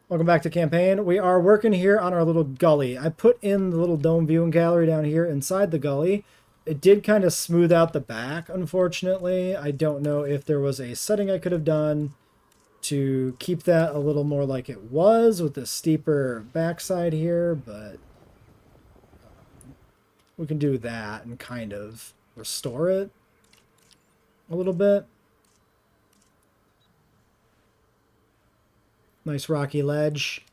Welcome back to campaign. We are working here on our little gully. I put in the little dome viewing gallery down here inside the gully. It did kind of smooth out the back, unfortunately. I don't know if there was a setting I could have done to keep that a little more like it was with the steeper backside here, but we can do that and kind of restore it a little bit. Nice rocky ledge.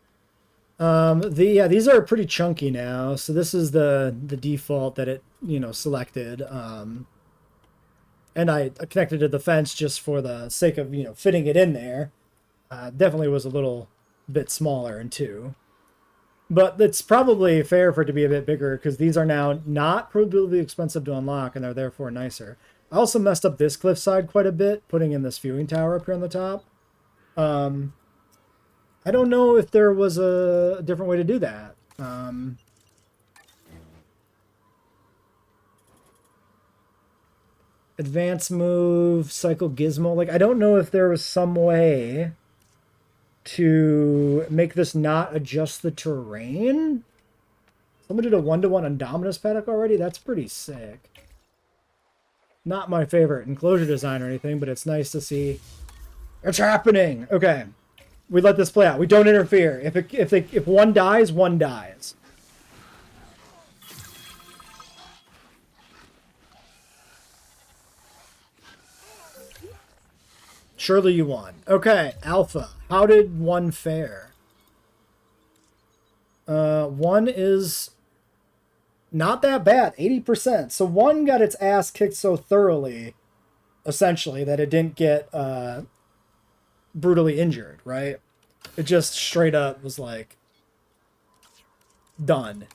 These are pretty chunky now. So this is the default that it, selected. And I connected to the fence just for the sake of, fitting it in there. Definitely was a little bit smaller in two. But it's probably fair for it to be a bit bigger because these are now not prohibitively expensive to unlock and they're therefore nicer. I also messed up this cliffside quite a bit, putting in this viewing tower up here on the top. I don't know if there was a different way to do that. Advance move, cycle gizmo. Like, I don't know if there was some way to make this not adjust the terrain. Someone did a 1-to-1 Indominus paddock already? That's pretty sick. Not my favorite enclosure design or anything, but it's nice to see it's happening. Okay. We let this play out. We don't interfere. If one dies, one dies. Surely you won. Okay, Alpha. How did one fare? One is not that bad. 80%. So one got its ass kicked so thoroughly, essentially, that it didn't get brutally injured, right? It just straight up was like done.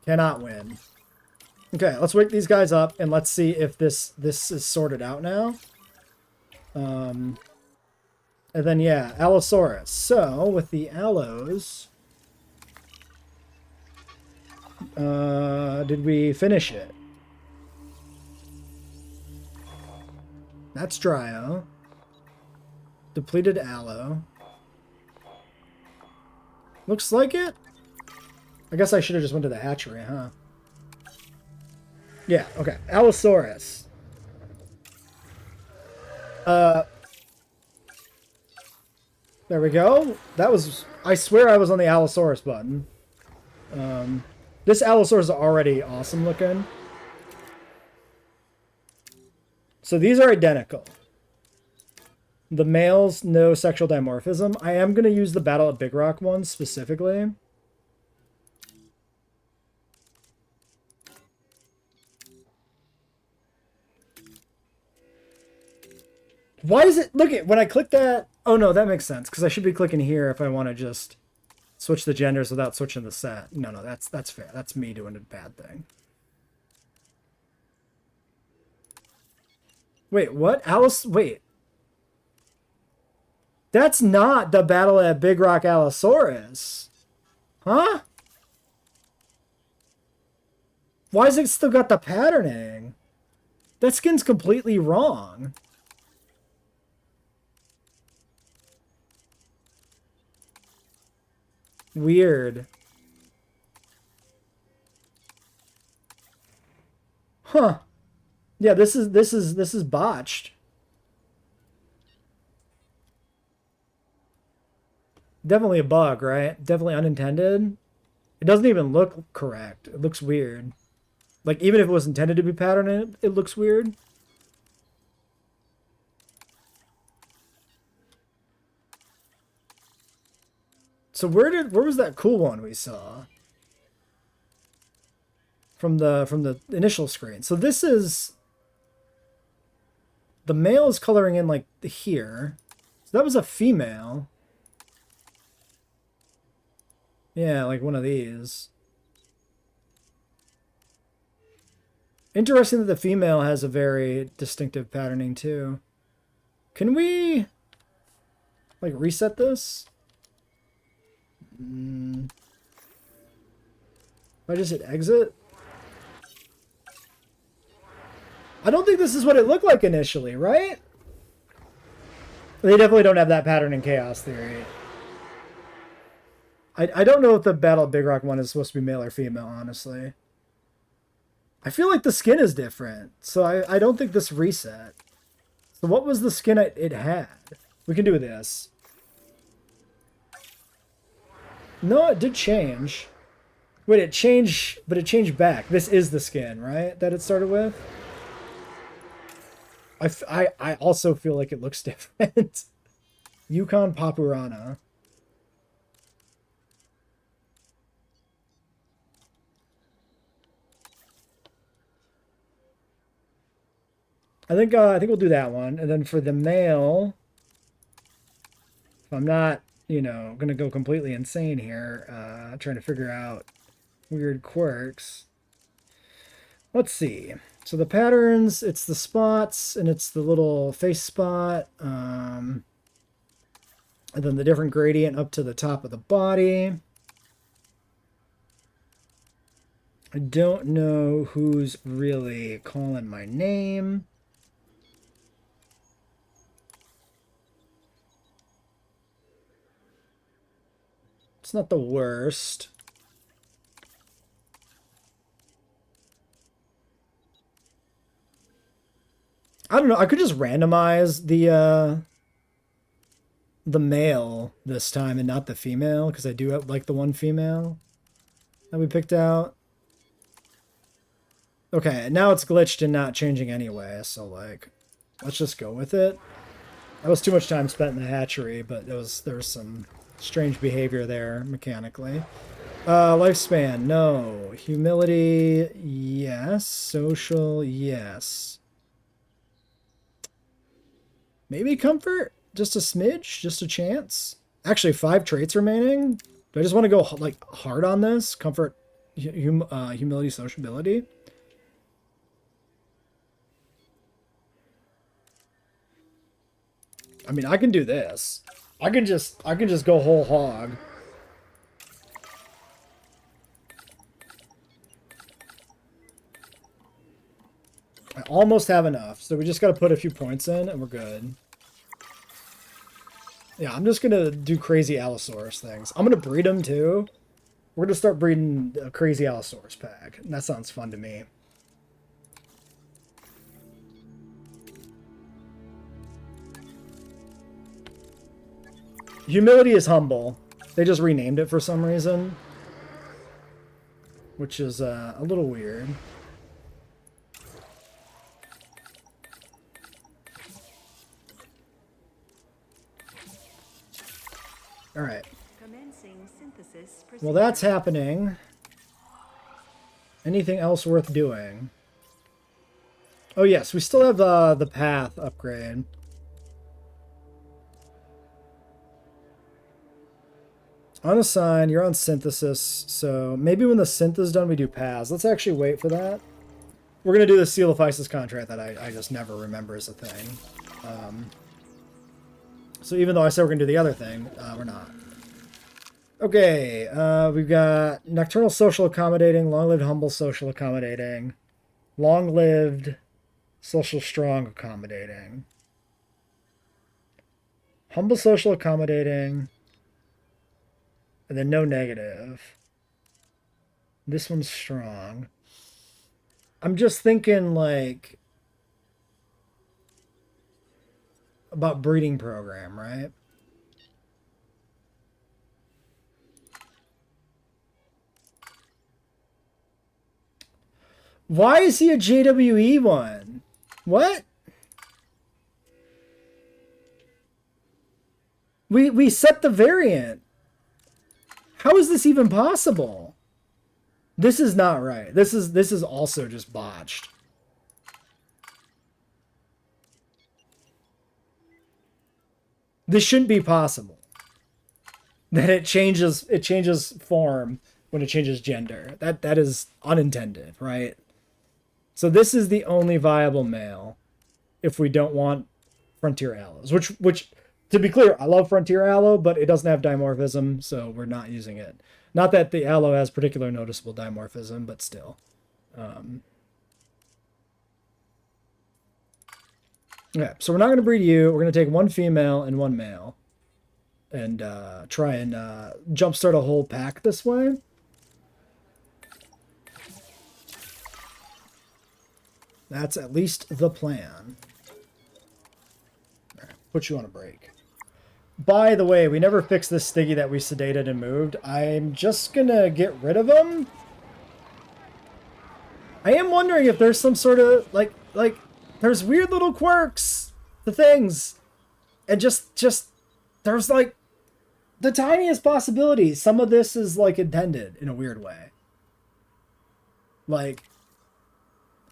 Cannot win. Okay, let's wake these guys up and let's see if this is sorted out now. And then yeah, Allosaurus. So with the Allos, did we finish it? That's Dryo. Depleted Allo. Looks like it. I guess I should have just went to the hatchery, huh? Yeah, okay. Allosaurus. There we go. That was... I swear I was on the Allosaurus button. This Allosaurus is already awesome looking. So these are identical. The males, no sexual dimorphism. I am going to use the Battle at Big Rock one specifically. Why is it... Look at when I click that... Oh, no, that makes sense. Because I should be clicking here if I want to just switch the genders without switching the set. No, that's fair. That's me doing a bad thing. Wait, what? Alice... Wait. That's not the Battle at Big Rock Allosaurus. Huh? Why has it still got the patterning? That skin's completely wrong. Weird. Huh. Yeah, this is botched. Definitely a bug, right? Definitely unintended. It doesn't even look correct. It looks weird. Like, even if it was intended to be patterned, it looks weird. So where was that cool one we saw? From the initial screen. So this is... The male is coloring in like here. So that was a female. Yeah, like one of these. Interesting that the female has a very distinctive patterning too. Can we like reset this? If I just hit exit? I don't think this is what it looked like initially, right? They definitely don't have that pattern in Chaos Theory. I don't know if the Battle of Big Rock one is supposed to be male or female, honestly. I feel like the skin is different, so I don't think this reset. So what was the skin it had? We can do this. No, it did change. Wait, it changed, but it changed back. This is the skin, right? That it started with? I also feel like it looks different. Yukon Papurana. I think we'll do that one. And then for the male, if I'm not, you know, gonna go completely insane here, trying to figure out weird quirks. Let's see. So the patterns, it's the spots, and it's the little face spot. And then the different gradient up to the top of the body. I don't know who's really calling my name. It's not the worst. I don't know. I could just randomize the male this time and not the female, because I do have like the one female that we picked out. Okay, now it's glitched and not changing anyway, so like let's just go with it. That was too much time spent in the hatchery, but there was some strange behavior there mechanically. Lifespan, no. Humility, yes. Social, yes. Maybe comfort? Just a smidge? Just a chance? Actually, 5 traits remaining. Do I just want to go like hard on this? Comfort, humility, sociability? I mean, I can do this. I can just go whole hog. I almost have enough, so we just got to put a few points in and we're good. Yeah, I'm just going to do crazy Allosaurus things. I'm going to breed them too. We're going to start breeding a crazy Allosaurus pack. And that sounds fun to me. Humility is humble. They just renamed it for some reason, which is a little weird. All right. Well, that's happening. Anything else worth doing? Oh yes, we still have the path upgrade. Unassigned, you're on synthesis, so maybe when the synth is done, we do paths. Let's actually wait for that. We're going to do the Coelophysis contract that I just never remember as a thing. So even though I said we're going to do the other thing, we're not. Okay, we've got Nocturnal Social Accommodating, Long-Lived Humble Social Accommodating, Long-Lived Social Strong Accommodating, Humble Social Accommodating, and then no negative. This one's strong. I'm just thinking, like, about breeding program, right? Why is he a JWE one? What? We set the variant. How is this even possible? This is not right. This is also just botched. This shouldn't be possible. That it changes form when it changes gender. That is unintended, right? So this is the only viable male if we don't want frontier aloes, which to be clear, I love frontier aloe, but it doesn't have dimorphism, so we're not using it. Not that the aloe has particular noticeable dimorphism, but still. Yeah, so we're not going to breed you. We're going to take one female and one male. and try and jumpstart a whole pack this way. That's at least the plan. All right, put you on a break. By the way, we never fixed this Stiggy that we sedated and moved. I'm just gonna get rid of him. I am wondering if there's some sort of, like, there's weird little quirks to things. And just, there's, like, the tiniest possibility. Some of this is, like, intended in a weird way. Like,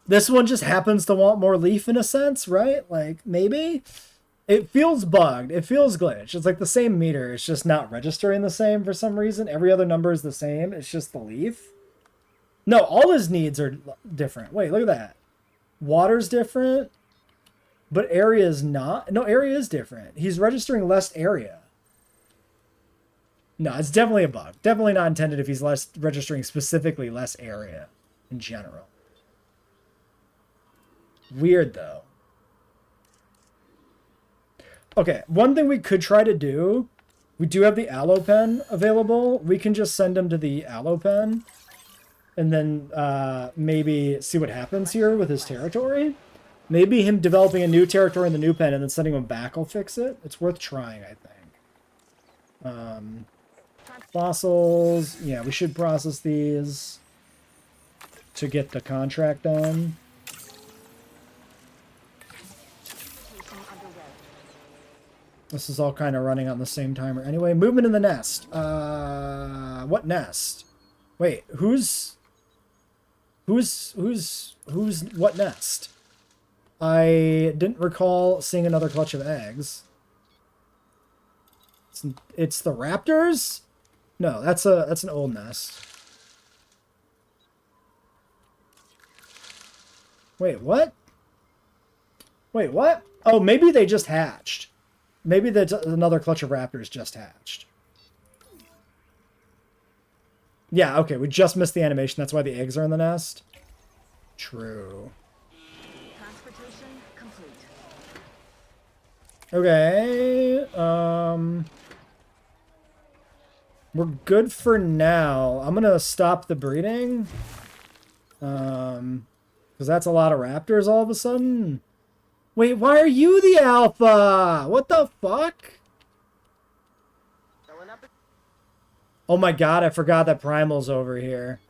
this one just happens to want more leaf in a sense, right? Like, maybe? It feels bugged. It feels glitched. It's like the same meter. It's just not registering the same for some reason. Every other number is the same. It's just the leaf. No, all his needs are different. Wait, look at that. Water's different, but area is not. No, area is different. He's registering less area. No, it's definitely a bug. Definitely not intended if he's registering specifically less area in general. Weird, though. Okay, one thing we could try to do, we do have the Allo pen available. We can just send him to the Allo pen and then maybe see what happens here with his territory. Maybe him developing a new territory in the new pen and then sending him back will fix it. It's worth trying, I think. Fossils. Yeah, we should process these to get the contract done. This is all kind of running on the same timer. Anyway, movement in the nest. What nest? Wait, who's what nest? I didn't recall seeing another clutch of eggs. It's the raptors? No, that's an old nest. Wait, what? Wait, what? Oh, maybe they just hatched. Maybe another clutch of raptors just hatched. Yeah, okay, we just missed the animation. That's why the eggs are in the nest. True. Transportation complete. Okay, we're good for now. I'm gonna stop the breeding. Because that's a lot of raptors all of a sudden. Wait, why are you the alpha? What the fuck? Oh my god, I forgot that Primal's over here.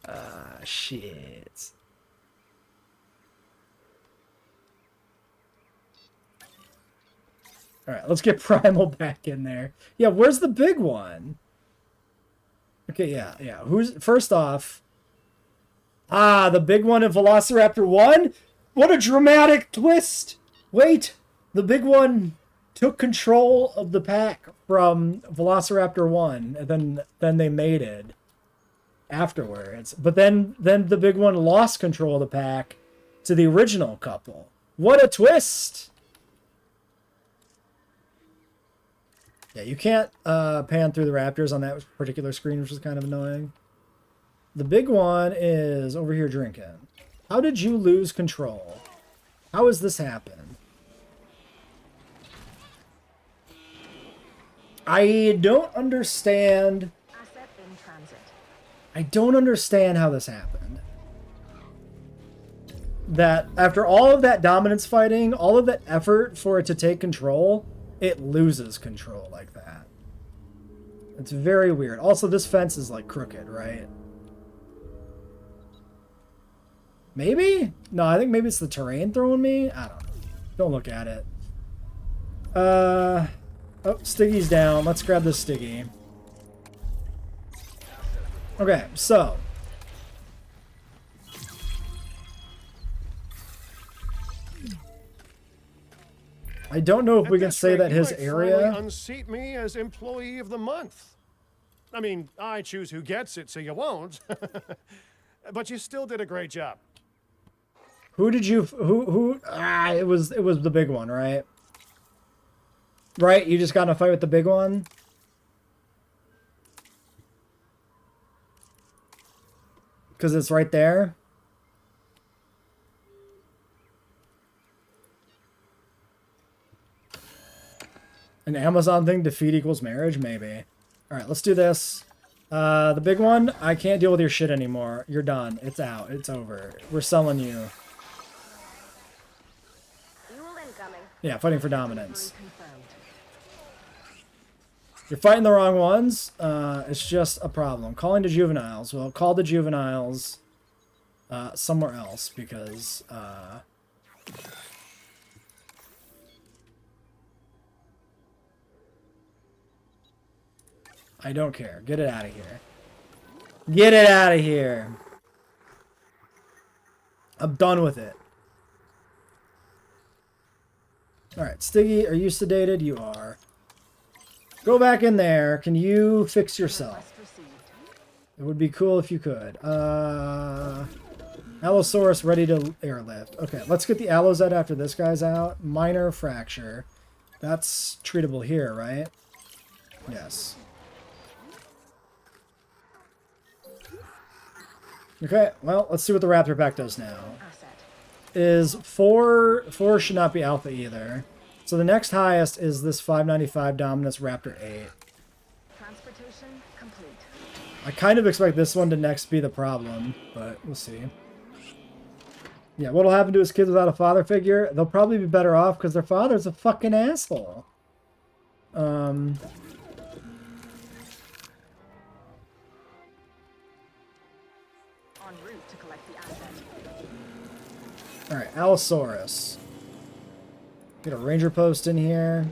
Ah, shit. Alright, let's get Primal back in there. Yeah, where's the big one? Okay, yeah. Who's first off? Ah, the big one in Velociraptor 1? What a dramatic twist! Wait, the big one took control of the pack from Velociraptor 1, and then they mated afterwards. But then the big one lost control of the pack to the original couple. What a twist! Yeah, you can't pan through the raptors on that particular screen, which is kind of annoying. The big one is over here drinking. How did you lose control? How has this happened? I don't understand. Asset in transit. I don't understand how this happened. That after all of that dominance fighting, all of that effort for it to take control, it loses control like that. It's very weird. Also, this fence is like crooked, right? Maybe? No, I think maybe it's the terrain throwing me. I don't know. Don't look at it. Oh, Stiggy's down. Let's grab this Stiggy. Okay, so. I don't know if we can say that his area. Unseat me as employee of the month. I mean, I choose who gets it, so you won't. But you still did a great job. Who did you? Who? Ah, it was the big one, right? Right? You just got in a fight with the big one. Because it's right there. An Amazon thing, defeat equals marriage? Maybe. Alright, let's do this. The big one, I can't deal with your shit anymore. You're done. It's out. It's over. We're selling you. Yeah, fighting for dominance. You're fighting the wrong ones. It's just a problem. Calling to juveniles. Well, call the juveniles somewhere else because... I don't care. Get it out of here. Get it out of here. I'm done with it. Alright, Stiggy, are you sedated? You are. Go back in there. Can you fix yourself? It would be cool if you could. Allosaurus ready to airlift. Okay, let's get the Allozet after this guy's out. Minor fracture. That's treatable here, right? Yes. Okay, well, let's see what the Raptor pack does now. Is 4 should not be alpha either. So the next highest is this 595 Dominus Raptor 8. Transportation complete. I kind of expect this one to next be the problem, but we'll see. Yeah, what'll happen to his kids without a father figure? They'll probably be better off because their father's a fucking asshole. Alright, Allosaurus. Get a ranger post in here.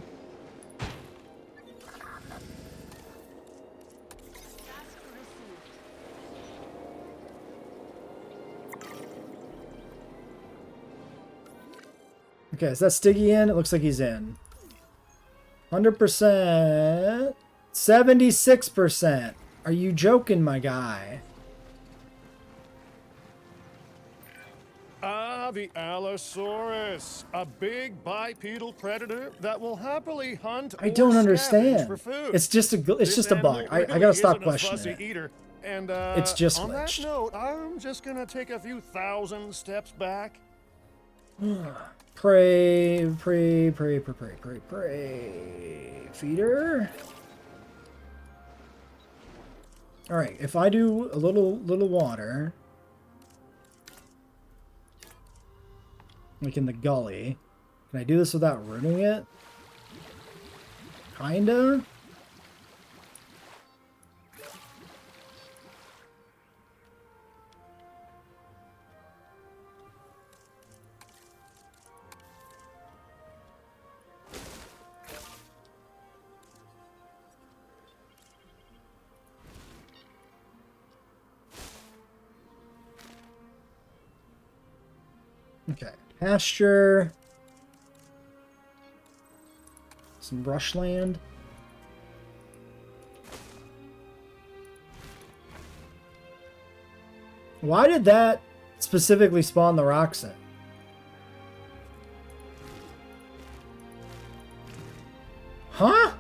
Okay, is that Stiggy in? It looks like he's in. 100%. 76%. Are you joking, my guy? The Allosaurus, a big bipedal predator that will happily hunt. I don't understand. For food. It's just a bug. I gotta stop questioning it. And it's just on glitched. that note, I'm just gonna take a few thousand steps back. Pray. Feeder. All right, if I do a little water, like in the gully, can I do this without ruining it? Kinda. Okay, pasture, some brushland. Why did that specifically spawn the Roxen? Huh?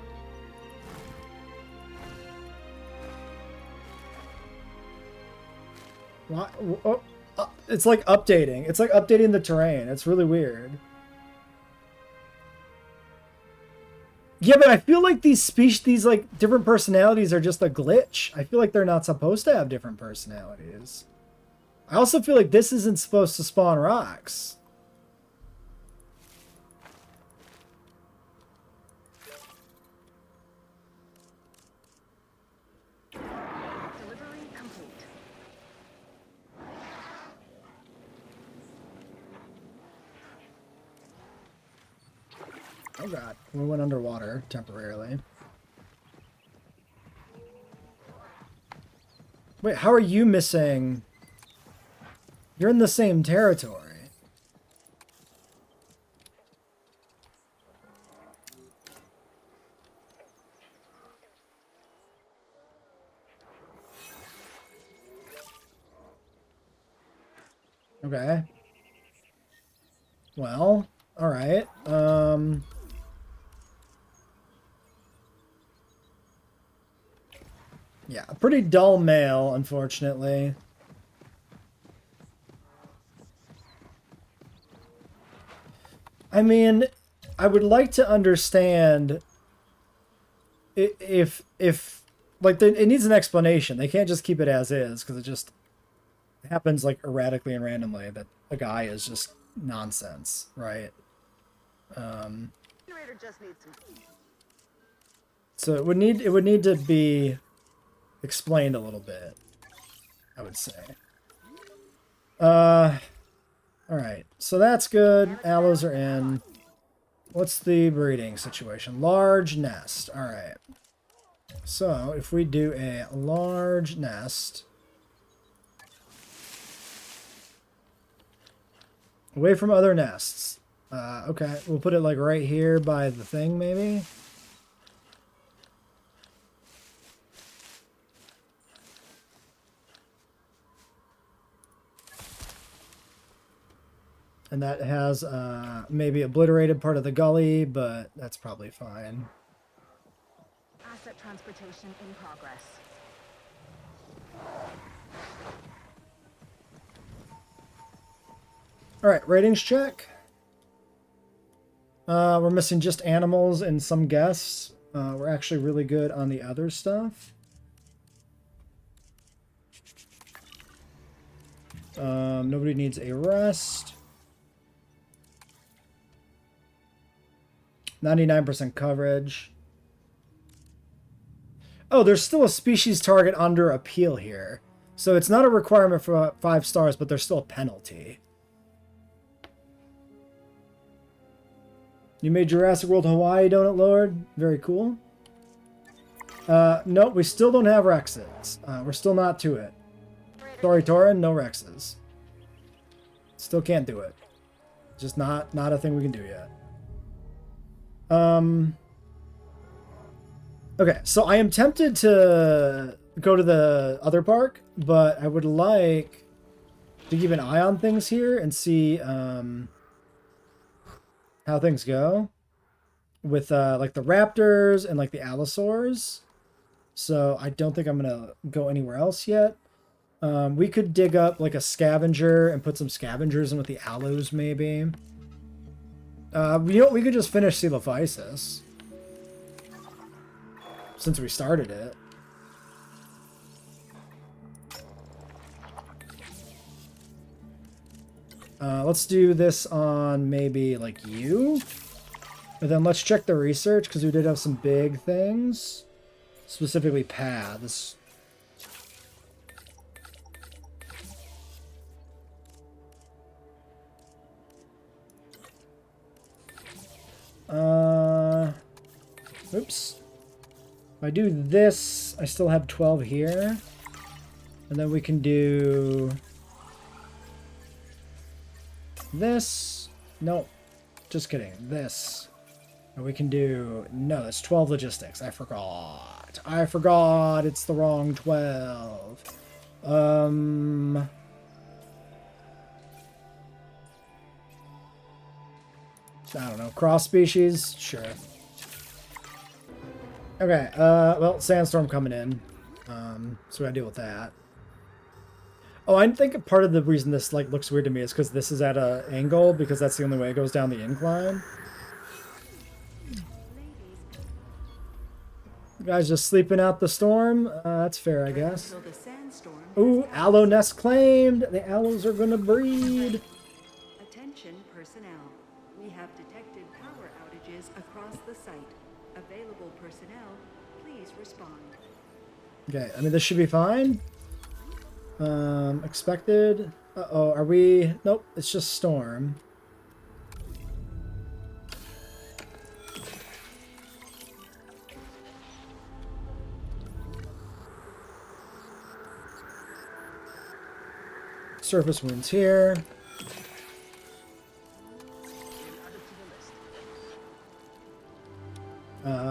What? Oh. It's like updating. It's like updating the terrain. It's really weird. Yeah, but I feel like these like different personalities are just a glitch. I feel like they're not supposed to have different personalities. I also feel like this isn't supposed to spawn rocks. Oh god, we went underwater temporarily. Wait, how are you missing? You're in the same territory. Okay. Well, all right. Yeah, a pretty dull male, unfortunately. I mean, I would like to understand if like it needs an explanation. They can't just keep it as is because it just happens like erratically and randomly that a guy is just nonsense, right? Generator just needs some. So it would need to be explained a little bit, I would say. All right, so that's good. Aloes are in. What's the breeding situation? Large nest. All right. So if we do a large nest away from other nests. Okay, we'll put it like right here by the thing, maybe. And that has maybe obliterated part of the gully, but that's probably fine. Asset transportation in progress. All right, ratings check. We're missing just animals and some guests. We're actually really good on the other stuff. Nobody needs a rest. 99% coverage. Oh, there's still a species target under appeal here. So it's not a requirement for 5 stars, but there's still a penalty. You made Jurassic World Hawaii, Donut Lord. Very cool. Nope, we still don't have Rexes. We're still not to it. Sorry, Torin, no Rexes. Still can't do it. Just not a thing we can do yet. Okay, so I am tempted to go to the other park, but I would like to keep an eye on things here and see how things go with like the raptors and like the Allosaurus. So I don't think I'm gonna go anywhere else yet. We could dig up like a scavenger and put some scavengers in with the Allos maybe. You know, we could just finish Coelophysis since we started it. Let's do this on maybe like you. And then let's check the research because we did have some big things. Specifically paths. Oops. If I do this, I still have 12 here. And then we can do this. Nope. Just kidding. This. And we can do... No, that's 12 logistics. I forgot. I forgot. It's the wrong 12. I don't know. Cross species? Sure. Okay, well, sandstorm coming in. So we gotta deal with that. Oh, I think part of the reason this like looks weird to me is because this is at an angle, because that's the only way it goes down the incline. You guys just sleeping out the storm? That's fair, I guess. Ooh, Allo nest claimed! The Allos are gonna breed! Attention personnel. We have detected power outages across the site. Available personnel, please respond. Okay, I mean, this should be fine. Expected. Uh-oh, are we... Nope, it's just storm. Surface winds here.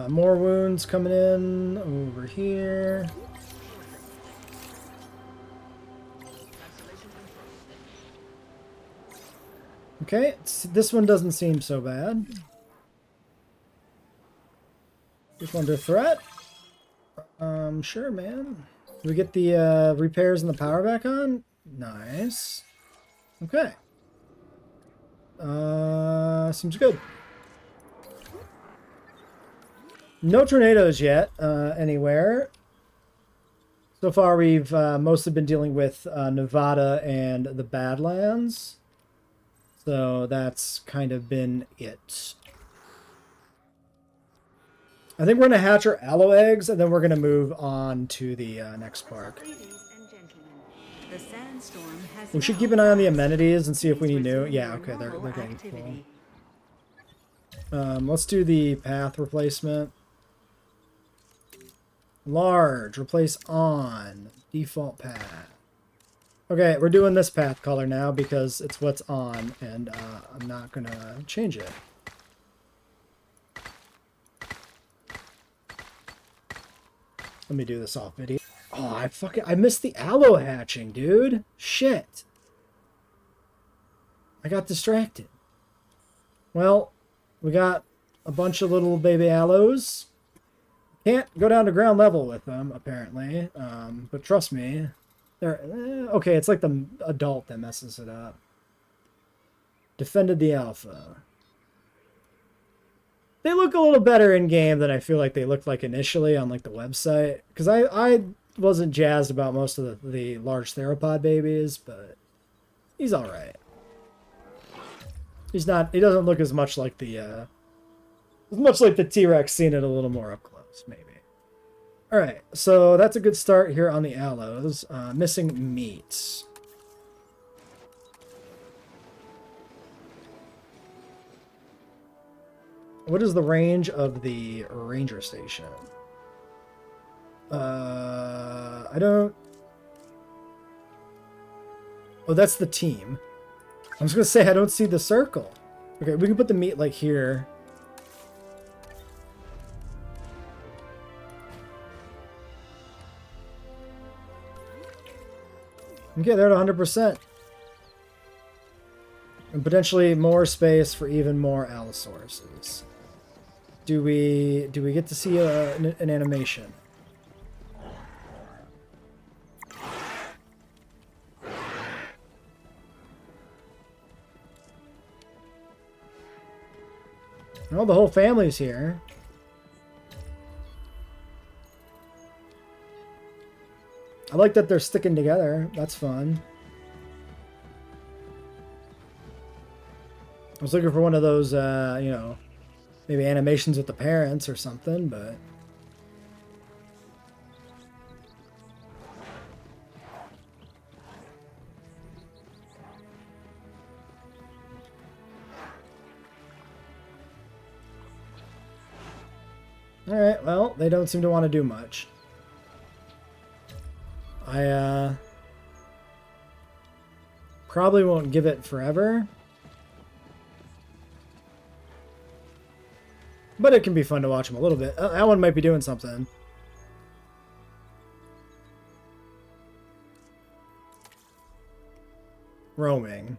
More wounds coming in over here. Okay, this one doesn't seem so bad. Just under threat. Sure, man. Do we get the repairs and the power back on? Nice. Okay. Seems good. No tornadoes yet anywhere. So far, we've mostly been dealing with Nevada and the Badlands. So that's kind of been it. I think we're going to hatch our aloe eggs, and then we're going to move on to the next park. Ladies and gentlemen, the sandstorm has We should now keep an eye on the passed. amenities and see if we Please need new. resume Yeah, your okay, they're normal getting full. activity. Let's do the path replacement. Large, replace on, default path. Okay, we're doing this path color now because it's what's on, and I'm not gonna change it. Let me do this off video. Oh, I missed the aloe hatching, dude. Shit. I got distracted. Well, we got a bunch of little baby aloes. Can't go down to ground level with them, apparently. But trust me, they're... okay, it's like the adult that messes it up. Defended the alpha. They look a little better in-game than I feel like they looked like initially on like the website. Because I wasn't jazzed about most of the large theropod babies, but he's alright. He's not... he doesn't look as much like the... as much like the T-Rex, seen it a little more up close, maybe. Alright, so that's a good start here on the aloes. Missing meat. What is the range of the ranger station? I don't... oh, that's the team. I was going to say, I don't see the circle. Okay, we can put the meat like here. Okay, they're at 100%. And potentially more space for even more Allosauruses. Do we get to see an animation? Oh, the whole family's here. I like that they're sticking together. That's fun. I was looking for one of those, you know, maybe animations with the parents or something, but... alright, well, they don't seem to want to do much. I, probably won't give it forever. But it can be fun to watch them a little bit. That one might be doing something. Roaming.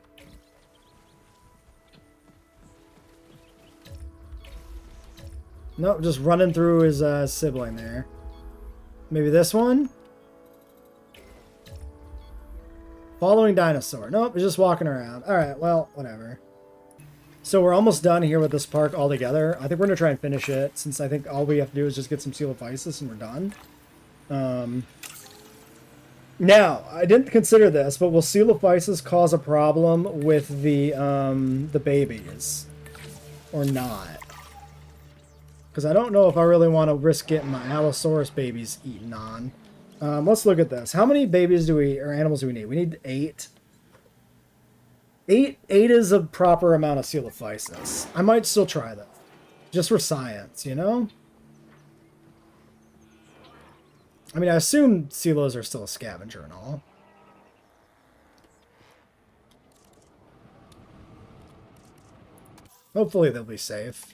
Nope, just running through his sibling there. Maybe this one? Following dinosaur. Nope, he's just walking around. Alright, well, whatever. So we're almost done here with this park altogether. I think we're going to try and finish it, since I think all we have to do is just get some Coelophysis and we're done. Now, I didn't consider this, but will Coelophysis cause a problem with the babies? Or not? Because I don't know if I really want to risk getting my Allosaurus babies eaten on. Let's look at this. How many babies do we, or animals do we need? We need 8. 8 is a proper amount of Coelophysis. I might still try that. Just for science, you know? I mean, I assume Coelos are still a scavenger and all. Hopefully they'll be safe.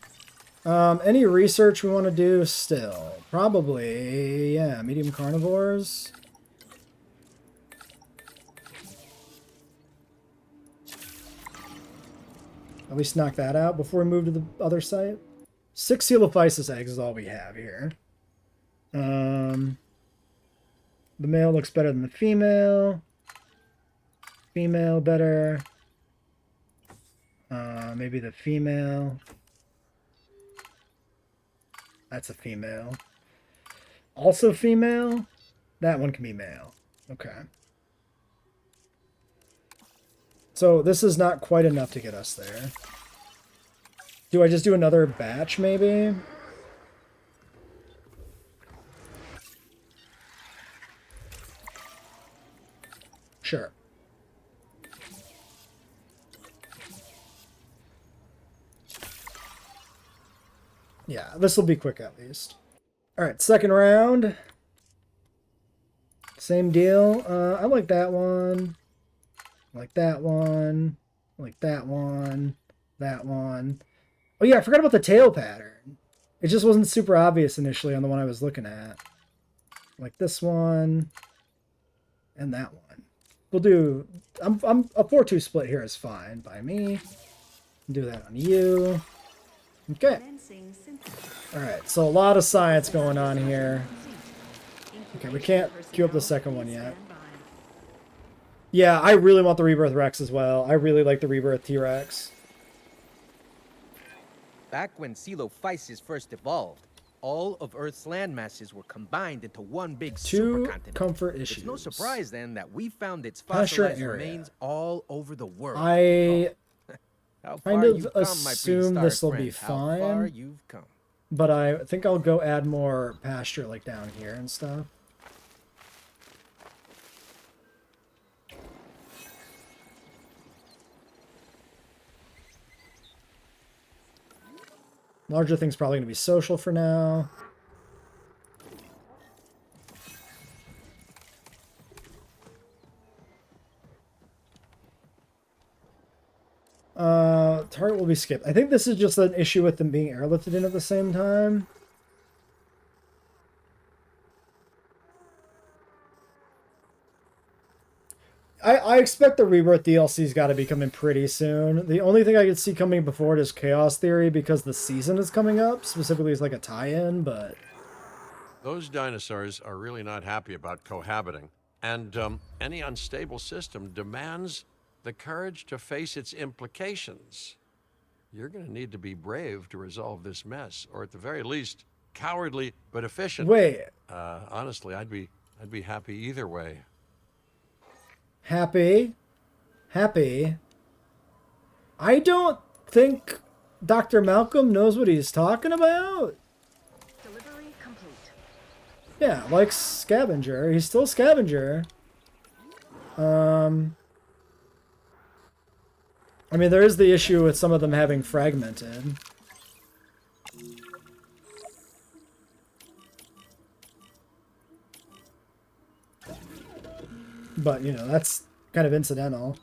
Any research we want to do still? Probably, yeah, medium carnivores. At least knock that out before we move to the other site. 6 Coelophysis eggs is all we have here. The male looks better than the female. Female better. Maybe the female. That's a female. Also female? That one can be male. Okay. So this is not quite enough to get us there. Do I just do another batch, maybe? Sure. Yeah, this will be quick at least. All right, second round. Same deal. I like that one. I like that one. I like that one. That one. Oh yeah, I forgot about the tail pattern. It just wasn't super obvious initially on the one I was looking at. Like this one. And that one. We'll do... I'm a 4-2 split here is fine by me. Do that on you. Okay. Alright, so a lot of science going on here. Okay, we can't queue up the second one yet. Yeah, I really want the Rebirth Rex as well. I really like the Rebirth T-Rex. Back when Coelophysis first evolved, all of Earth's land masses were combined into one big supercontinent. Comfort issues. It's no surprise then that we found its Pasture fossilized area. remains all over the world. I How kind far of you've come, my assume prehistoric this will be friend. How far fine. you've come. But I think I'll go add more pasture like down here and stuff. Larger thing's probably going to be social for now. Target will be skipped. I think this is just an issue with them being airlifted in at the same time. I expect the Rebirth DLC's got to be coming pretty soon. The only thing I could see coming before it is Chaos Theory because the season is coming up. Specifically, it's like a tie-in, but... Those dinosaurs are really not happy about cohabiting. And any unstable system demands the courage to face its implications. You're going to need to be brave to resolve this mess, or at the very least, cowardly but efficient. Wait. Honestly, I'd be happy either way. Happy. I don't think Dr. Malcolm knows what he's talking about. Delivery complete. Yeah, like Scavenger. He's still Scavenger. I mean, there is the issue with some of them having fragmented. But, you know, that's kind of incidental.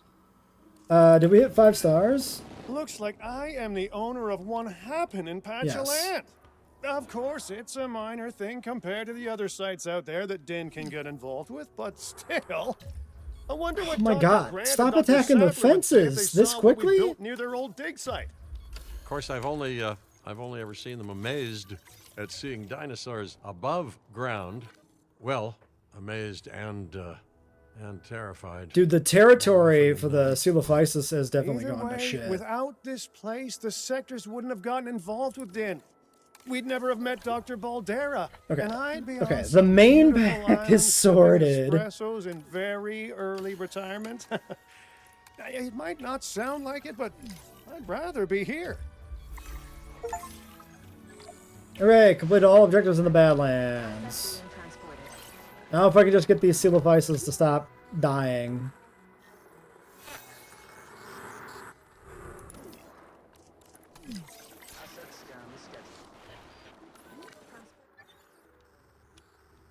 Did we hit 5 stars? Looks like I am the owner of one happening patch of Yes. land. Of course, it's a minor thing compared to the other sites out there that Din can get involved with, but still. I wonder what Oh my Dr. God, Grant stop and Dr. attacking the Sadler would say if they fences this saw what we quickly? built near their old dig site. Of course, I've only ever seen them amazed at seeing dinosaurs above ground. Well, amazed and terrified. Dude, the territory for the Coelophysis has definitely Either gone to way, shit. without this place, the sectors wouldn't have gotten involved with Din. We'd never have met Dr. Baldera. Okay. And I'd be Okay, on the some main beautiful pack island is sorted. sipping espressos in very early retirement. It might not sound like it, but I'd rather be here. Hooray, completed all objectives in the Badlands. Being transported. Now if I could just get these Coelophysis to stop dying.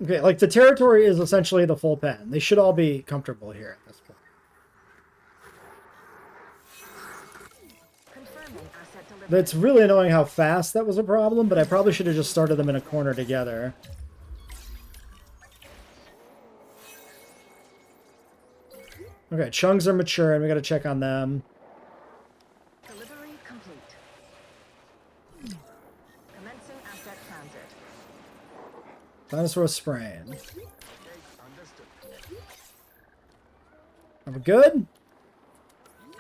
Okay, like the territory is essentially the full pen. They should all be comfortable here at this point. Confirming asset delivery. It's really annoying how fast that was a problem, but I probably should have just started them in a corner together. Okay, chunks are mature and we gotta check on them. Delivery complete. Commencing asset transit. Dinosaur sprain. Are we good?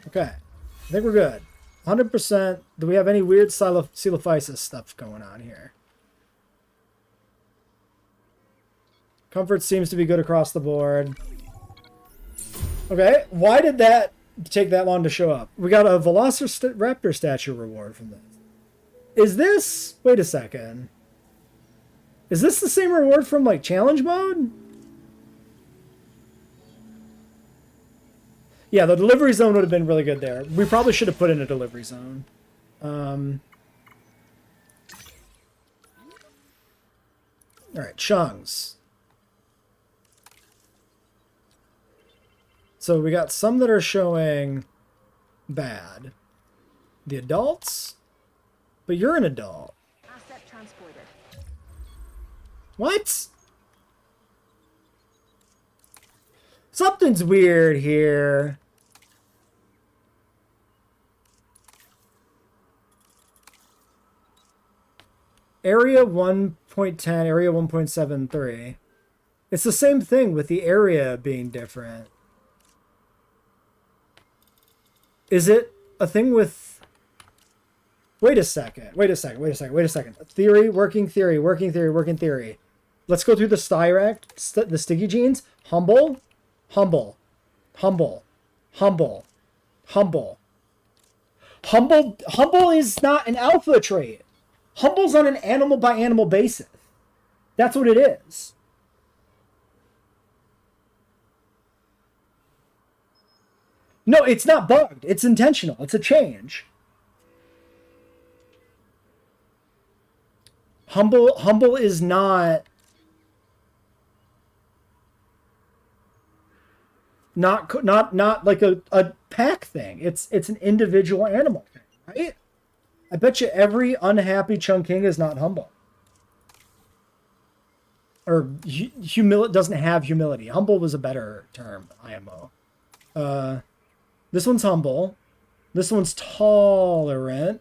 Okay. I think we're good. 100%. Do we have any weird Coelophysis stuff going on here? Comfort seems to be good across the board. Okay, why did that take that long to show up? We got a Velociraptor statue reward from this. Is this... Wait a second. Is this the same reward from, like, challenge mode? Yeah, the delivery zone would have been really good there. We probably should have put in a delivery zone. Alright, Chungs. So we got some that are showing bad. The adults? But you're an adult. Asset transported. What? Something's weird here. Area 1.10, area 1.73. It's the same thing with the area being different. Is it a thing with... Wait a second. Theory, working theory. Let's go through the Styrac, the sticky genes. Humble. Humble is not an alpha trait. Humble's on an animal by animal basis. That's what it is. No, it's not bugged. It's intentional. It's a change. Humble is not like a pack thing. It's an individual animal thing, right? I bet you every unhappy Chungking is not humble. Or doesn't have humility. Humble was a better term, IMO. This one's humble. This one's tolerant.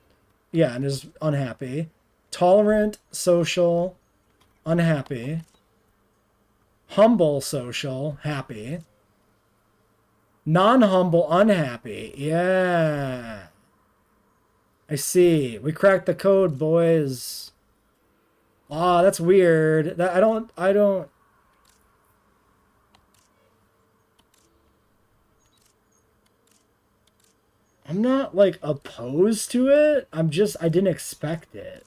Yeah, and is unhappy. Tolerant, social, unhappy. Humble, social, happy. Non-humble, unhappy. Yeah. I see. We cracked the code, boys. Ah, that's weird. I don't... I'm not, like, opposed to it. I didn't expect it.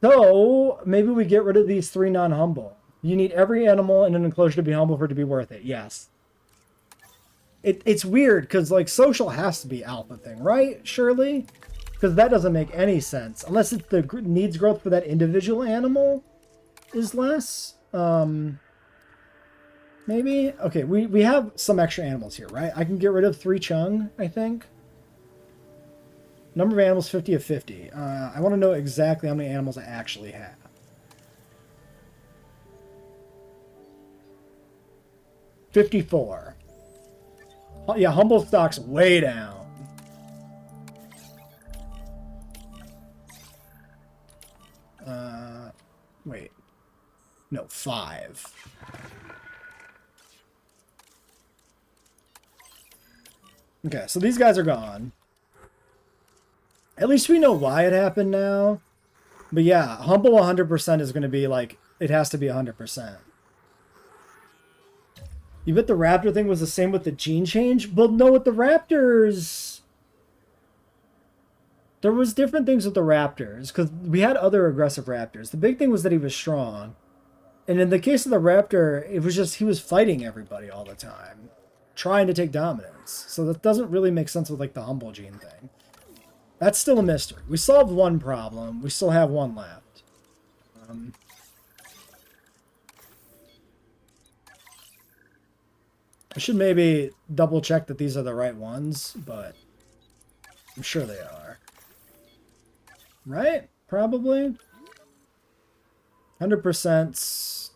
So, maybe we get rid of these 3 non-humble. You need every animal in an enclosure to be humble for it to be worth it. Yes. It's weird, because, like, social has to be alpha thing, right? Surely? Because that doesn't make any sense. Unless it's the needs growth for that individual animal is less. Maybe? Okay, we have some extra animals here, right? I can get rid of 3 Chung, I think. Number of animals, 50 of 50. I want to know exactly how many animals I actually have. 54. Yeah, humble stock's way down. Wait. No, 5. Okay, so these guys are gone. At least we know why it happened now. But yeah, humble 100% is going to be like, it has to be 100%. You bet the raptor thing was the same with the gene change? Well, no, with the raptors... There was different things with the raptors, because we had other aggressive raptors. The big thing was that he was strong. And in the case of the raptor, it was just, he was fighting everybody all the time. Trying to take dominance. So that doesn't really make sense with, like, the humble gene thing. That's still a mystery. We solved one problem. We still have one left. I should maybe double check that these are the right ones, but I'm sure they are. Right? Probably. 100%.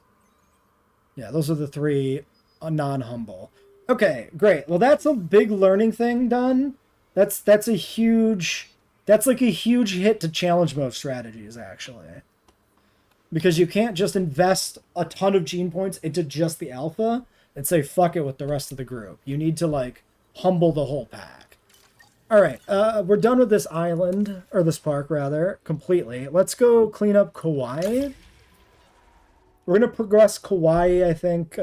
Yeah, those are the 3 non-humble. Okay, great. Well, that's a big learning thing done. That's a huge... That's like a huge hit to challenge mode strategies, actually. Because you can't just invest a ton of gene points into just the alpha and say, fuck it with the rest of the group. You need to, like, humble the whole pack. All right, we're done with this island, or this park rather, completely. Let's go clean up Kauai. We're gonna progress Kauai, I think,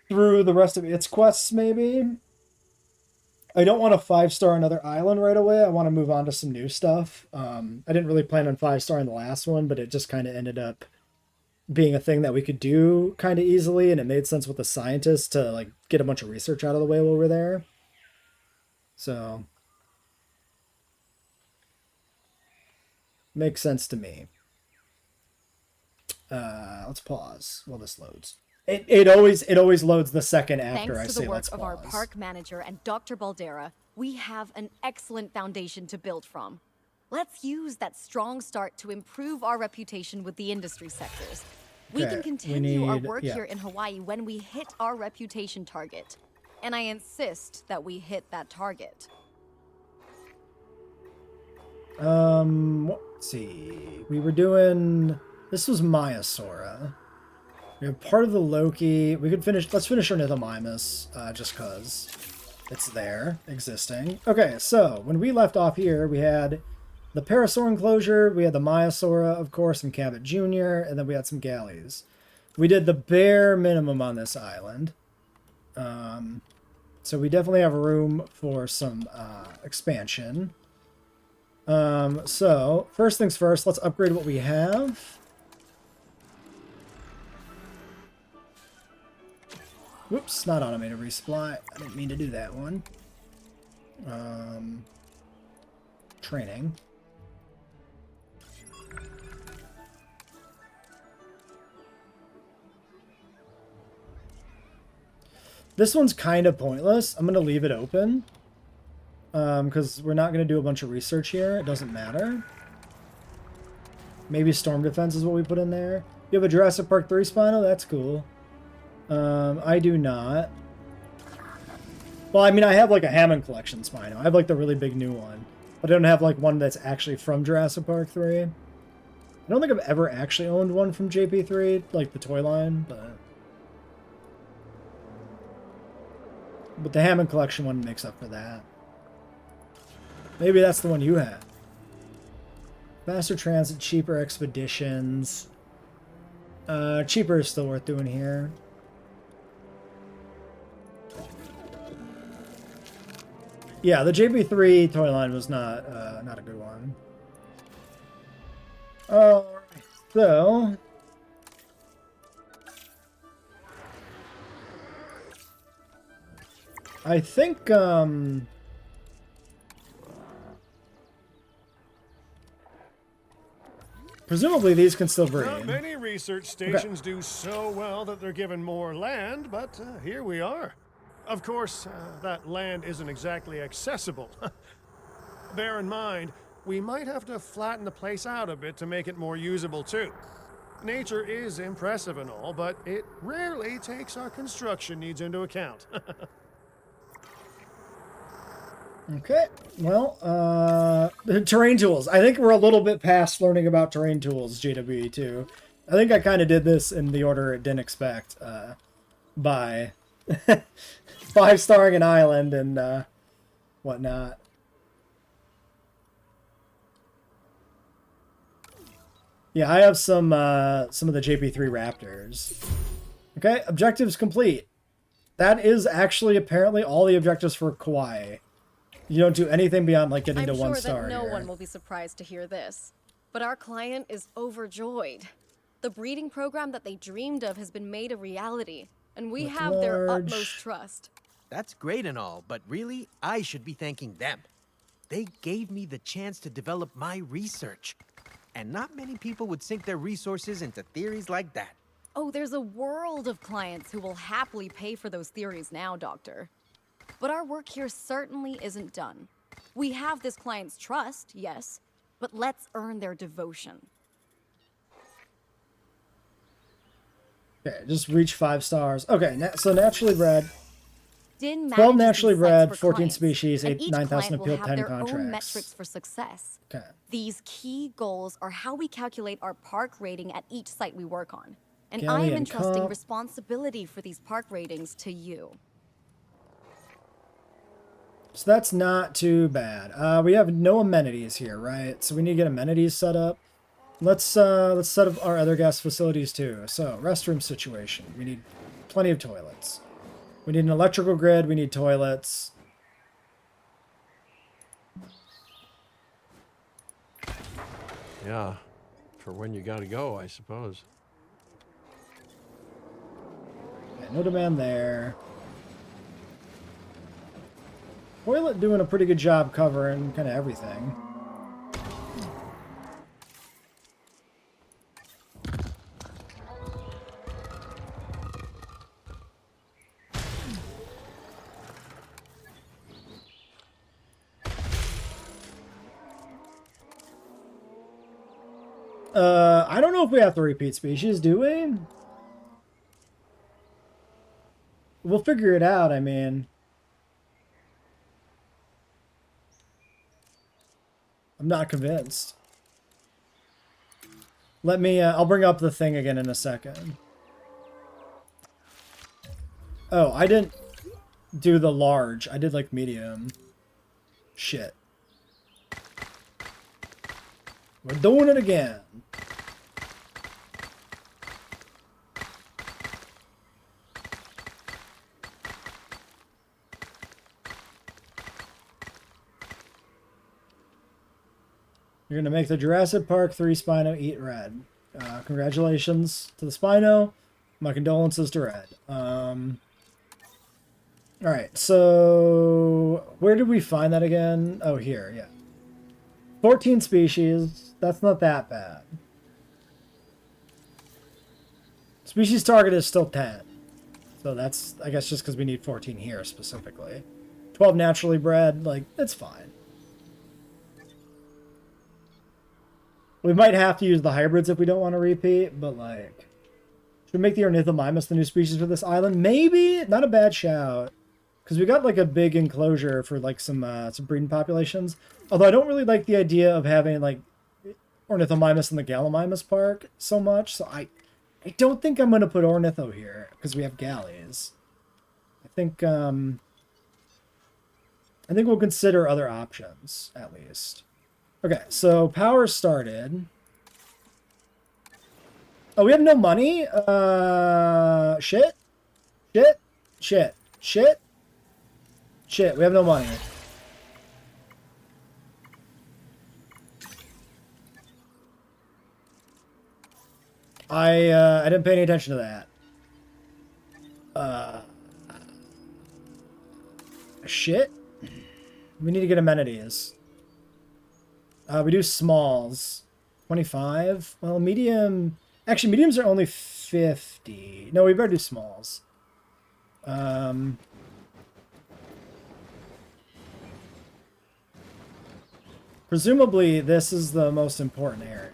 through the rest of its quests, maybe. I don't want to 5-star another island right away. I want to move on to some new stuff. I didn't really plan on 5-starring the last one, but it just kind of ended up being a thing that we could do kind of easily, and it made sense with the scientists to like get a bunch of research out of the way while we're there. So makes sense to me. Let's pause while this loads. It always loads the second after Thanks I to say the work let's of pause. our park manager and Dr. Baldera, we have an excellent foundation to build from. Let's use that strong start to improve our reputation with the industry sectors. We Okay, can we continue our need- work yeah. here in Hawaii when we hit our reputation target. And I insist that we hit that target. Let's see. We were doing. This was Maiasaura. We have part of the Loki. We could finish. Let's finish our Nithomimus, just cause it's there, existing. Okay, so when we left off here, we had the Parasaur enclosure. We had the Maiasaura, of course, and Cabot Jr., and then we had some galleys. We did the bare minimum on this island. So we definitely have room for some expansion. So first things first, let's upgrade what we have. Whoops, not automated resupply. I didn't mean to do that one. Training. This one's kind of pointless. I'm going to leave it open. Because we're not going to do a bunch of research here. It doesn't matter. Maybe storm defense is what we put in there. You have a Jurassic Park 3 Spino? That's cool. I do not. Well, I mean, I have like a Hammond Collection Spino. I have like the really big new one. But I don't have like one that's actually from Jurassic Park 3. I don't think I've ever actually owned one from JP3, like the toy line, but the Hammond Collection one makes up for that. Maybe that's the one you had. Faster transit, cheaper expeditions. Cheaper is still worth doing here. Yeah, the JB3 toy line was not a good one. Alright, so I think presumably these can still breed. Not many research stations do so well that they're given more land, but here we are. Of course, that land isn't exactly accessible. Bear in mind, we might have to flatten the place out a bit to make it more usable too. Nature is impressive and all, but it rarely takes our construction needs into account. Okay, well, terrain tools. I think we're a little bit past learning about terrain tools, JWE2. I think I kind of did this in the order it didn't expect, by 5-starring an island and whatnot. Yeah, I have some of the JP3 Raptors. Okay, objectives complete. That is actually apparently all the objectives for Kauai. You don't do anything beyond like getting to 1 star. I'm sure that no here. one will be surprised to hear this, but our client is overjoyed. The breeding program that they dreamed of has been made a reality, and we have their large. utmost trust. That's great and all, but really, I should be thanking them. They gave me the chance to develop my research. And not many people would sink their resources into theories like that. Oh, there's a world of clients who will happily pay for those theories now, Doctor. But our work here certainly isn't done. We have this client's trust, yes, but let's earn their devotion. Okay, just reach 5 stars. Okay, so naturally bred. Din 12 manages naturally these sites bred, for 14 clients, species, and 9,000 each client appeal, will 10 have their contracts. own metrics for success. Okay. These key goals are how we calculate our park rating at each site we work on. And I Galley am and entrusting comp. responsibility for these park ratings to you. So that's not too bad. We have no amenities here, right? So we need to get amenities set up. Let's set up our other guest facilities too. So restroom situation. We need plenty of toilets. We need an electrical grid. We need toilets. Yeah, for when you gotta go, I suppose. Yeah, no demand there. Toilet doing a pretty good job covering kind of everything. I don't know if we have to repeat species, do we? We'll figure it out, I mean. I'm not convinced. Let me, I'll bring up the thing again in a second. Oh, I didn't do the large. I did like medium. Shit. We're doing it again. You're going to make the Jurassic Park 3 Spino eat red. Congratulations to the Spino. My condolences to Red. Alright, so where did we find that again? Oh, here, yeah. 14 species. That's not that bad. Species target is still 10. So that's, I guess, just because we need 14 here specifically. 12 naturally bred, like, it's fine. We might have to use the hybrids if we don't want to repeat, but like... Should we make the Ornithomimus the new species for this island? Maybe? Not a bad shout. Because we got like a big enclosure for like some breeding populations. Although I don't really like the idea of having like Ornithomimus in the Gallimimus Park so much. So I don't think I'm going to put Ornitho here because we have galleys. I think we'll consider other options at least. Okay, so power started. Oh, we have no money? Shit. Shit. Shit. Shit. Shit, we have no money. I didn't pay any attention to that. Shit. We need to get amenities. We do smalls. 25? Well, medium... Actually, mediums are only 50. No, we better do smalls. Presumably, this is the most important area.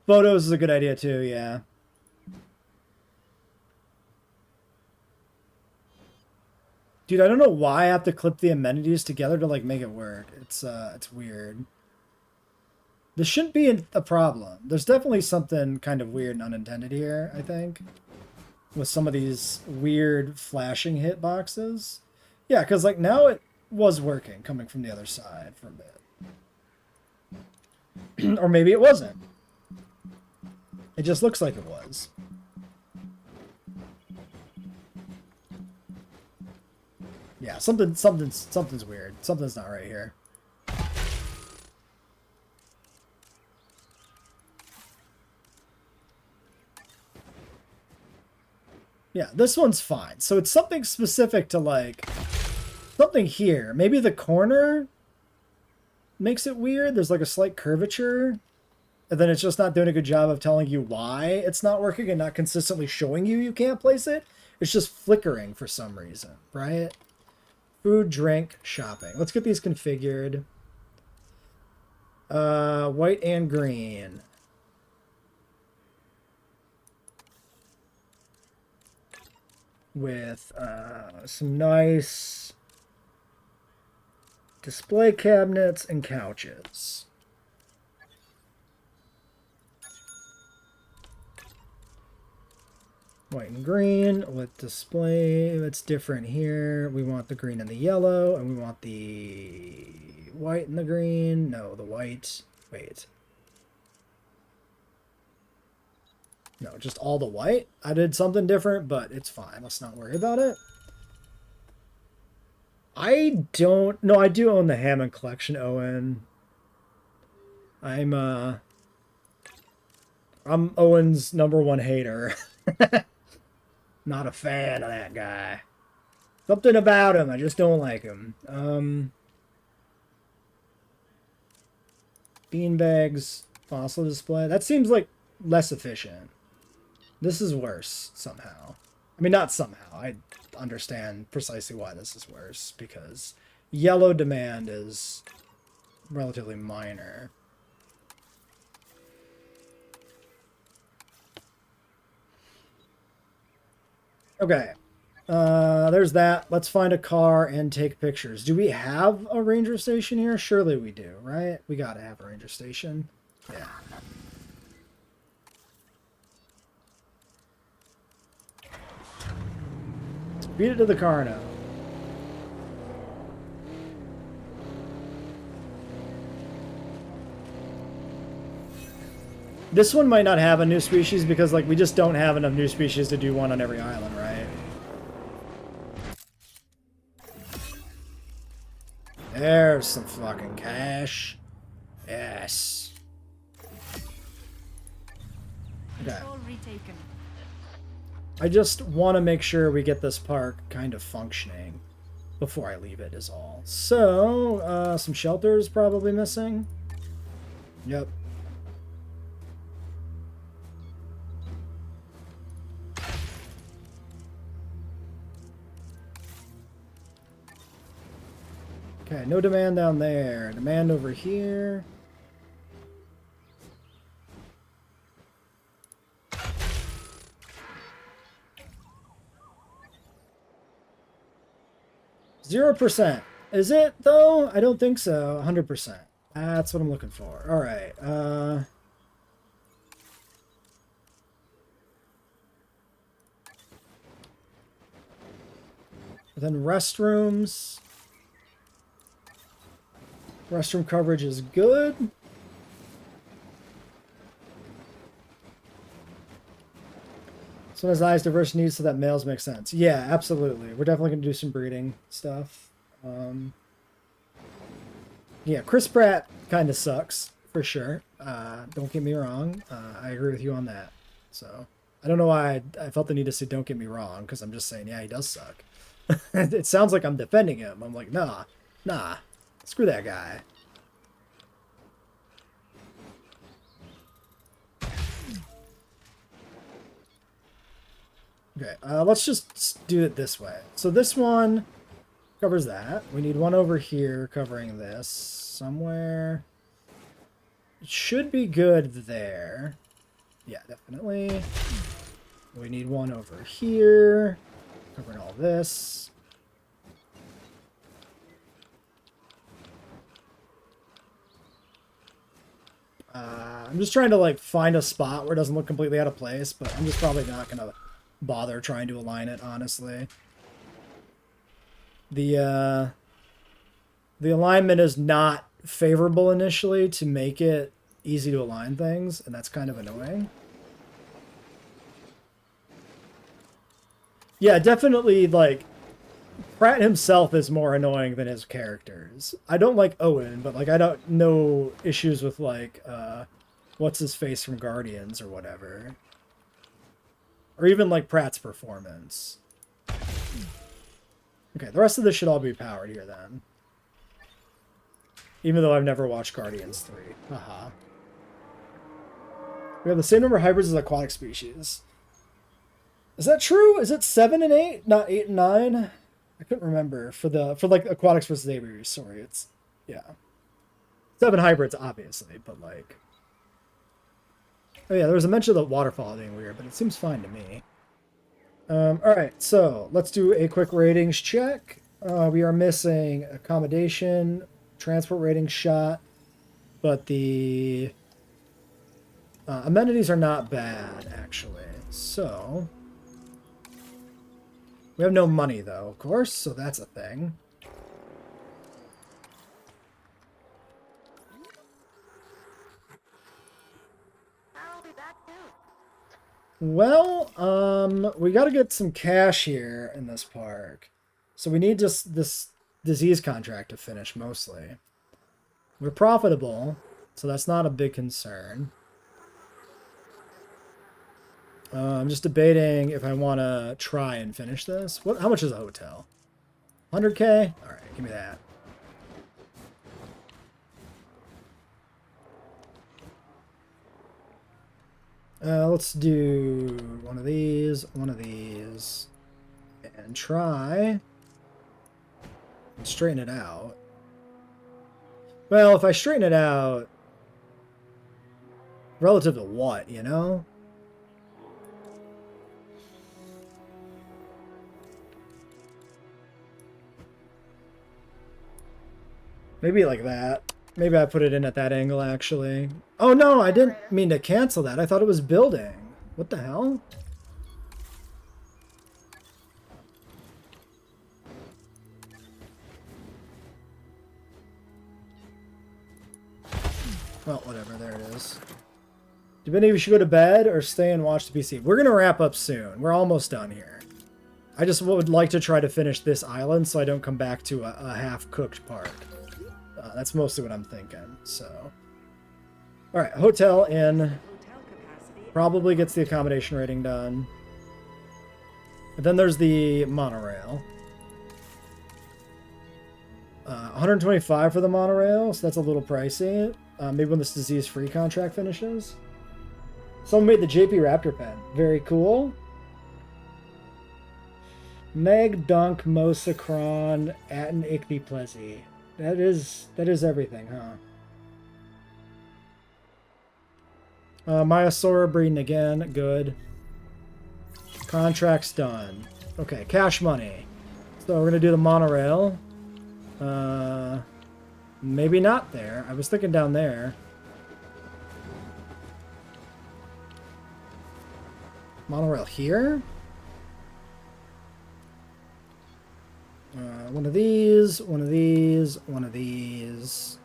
Photos is a good idea too, yeah. Dude, I don't know why I have to clip the amenities together to like make it work. It's weird. This shouldn't be a problem. There's definitely something kind of weird and unintended here, I think. With some of these weird flashing hitboxes. Yeah, because like now it was working coming from the other side for a bit. Or maybe it wasn't. It just looks like it was. Yeah, something's weird. Something's not right here. Yeah, this one's fine. So it's something specific to like something here. Maybe the corner makes it weird. There's like a slight curvature. And then it's just not doing a good job of telling you why it's not working and not consistently showing you can't place it. It's just flickering for some reason, right? Food, drink, shopping. Let's get these configured. White and green. With some nice Display cabinets and couches. White and green with display. It's different here. We want the green and the yellow, and we want the white and the green. No, the white. Wait. No, just all the white. I did something different, but it's fine. Let's not worry about it. I don't... No, I do own the Hammond collection, Owen. I'm Owen's #1 hater. Not a fan of that guy. Something about him, I just don't like him. Beanbags, fossil display. That seems like less efficient. This is worse, somehow. I mean, not somehow. I understand precisely why this is worse, because yellow demand is relatively minor. Okay. There's that. Let's find a car and take pictures. Do we have a ranger station here? Surely we do, right? We gotta have a ranger station. Yeah. Beat it to the car now. This one might not have a new species because, like, we just don't have enough new species to do one on every island, right? There's some fucking cash. Yes. Okay. I just want to make sure we get this park kind of functioning before I leave it is all. So, some shelters probably missing. Yep. Okay, no demand down there. Demand over here. %. Is it, though? I don't think so. 100%. That's what I'm looking for. All right. Then restrooms. Restroom coverage is good. So as eyes diverse needs so that males make sense. Yeah, absolutely. We're definitely going to do some breeding stuff. Yeah, Chris Pratt kind of sucks, for sure. Don't get me wrong. I agree with you on that. So, I don't know why I felt the need to say don't get me wrong, because I'm just saying, yeah, he does suck. It sounds like I'm defending him. I'm like, nah. Screw that guy. Okay, let's just do it this way. So this one covers that. We need one over here covering this somewhere. It should be good there. Yeah, definitely. We need one over here covering all this. I'm just trying to, like, find a spot where it doesn't look completely out of place, but I'm just probably not going to bother trying to align it, honestly. The alignment is not favorable initially to make it easy to align things, and that's kind of annoying. Yeah, definitely, like, Pratt himself is more annoying than his characters. I don't like Owen, but, like, I don't know issues with, like, what's his face from Guardians or whatever. Or even, like, Pratt's performance. Okay, the rest of this should all be powered here, then. Even though I've never watched Guardians 3. Haha. We have the same number of hybrids as aquatic species. Is that true? Is it 7 and 8, not 8 and 9? I couldn't remember for like aquatics versus aviaries. Sorry, it's yeah, 7 hybrids obviously, but like, oh yeah, there was a mention of the waterfall being weird, but it seems fine to me. All right, so let's do a quick ratings check. We are missing accommodation, transport rating shot, but the amenities are not bad, actually. So, we have no money, though, of course, so that's a thing. I'll be back soon. Well, we got to get some cash here in this park. So we need just this disease contract to finish, mostly. We're profitable, so that's not a big concern. I'm just debating if I want to try and finish this. How much is a hotel? 100K? All right, give me that. Let's do one of these, and try and straighten it out. Well, if I straighten it out, relative to what, you know? Maybe like that. Maybe I put it in at that angle, actually. Oh, no, I didn't mean to cancel that. I thought it was building. What the hell? Well, whatever. There it is. Do any of you should go to bed or stay and watch the PC? We're going to wrap up soon. We're almost done here. I just would like to try to finish this island so I don't come back to a half-cooked park. That's mostly what I'm thinking, so. All right, hotel in. Probably gets the accommodation rating done. And then there's the monorail. 125 for the monorail, so that's a little pricey. Maybe when this disease-free contract finishes. Someone made the JP Raptor pen. Very cool. Meg Dunk Mosacron Atten Ickney Plessy. That is everything, huh? Myosaur breeding again. Good. Contract's done. Okay, cash money. So we're gonna do the monorail. Maybe not there. I was thinking down there. Monorail here? One of these, one of these, one of these.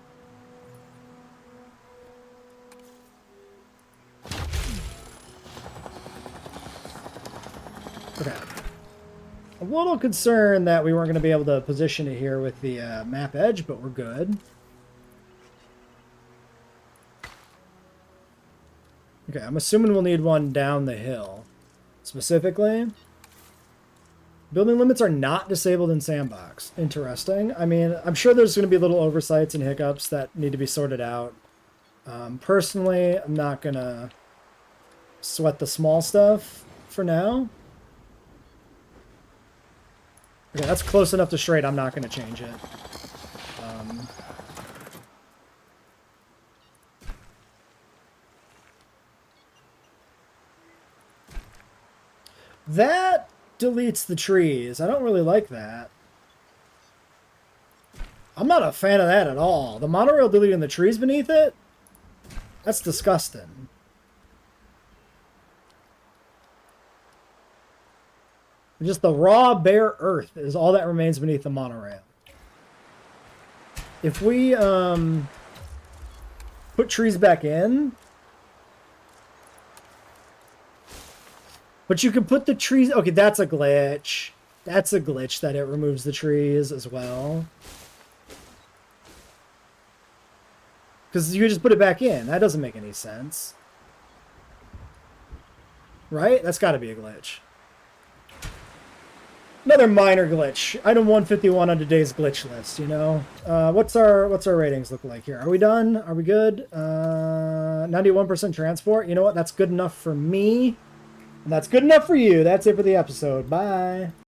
Okay. A little concerned that we weren't going to be able to position it here with the map edge, but we're good. Okay, I'm assuming we'll need one down the hill. Specifically. Building limits are not disabled in Sandbox. Interesting. I mean, I'm sure there's going to be little oversights and hiccups that need to be sorted out. Personally, I'm not going to sweat the small stuff for now. Okay, that's close enough to straight. I'm not going to change it. That deletes the trees. I don't really like that. I'm not a fan of that at all. The monorail deleting the trees beneath it? That's disgusting. Just the raw, bare earth is all that remains beneath the monorail. If we put trees back in... But you can put the trees... Okay, that's a glitch. That's a glitch that it removes the trees as well. Because you just put it back in. That doesn't make any sense. Right? That's got to be a glitch. Another minor glitch. Item 151 on today's glitch list, you know? What's our ratings look like here? Are we done? Are we good? 91% transport. You know what? That's good enough for me. And that's good enough for you. That's it for the episode. Bye.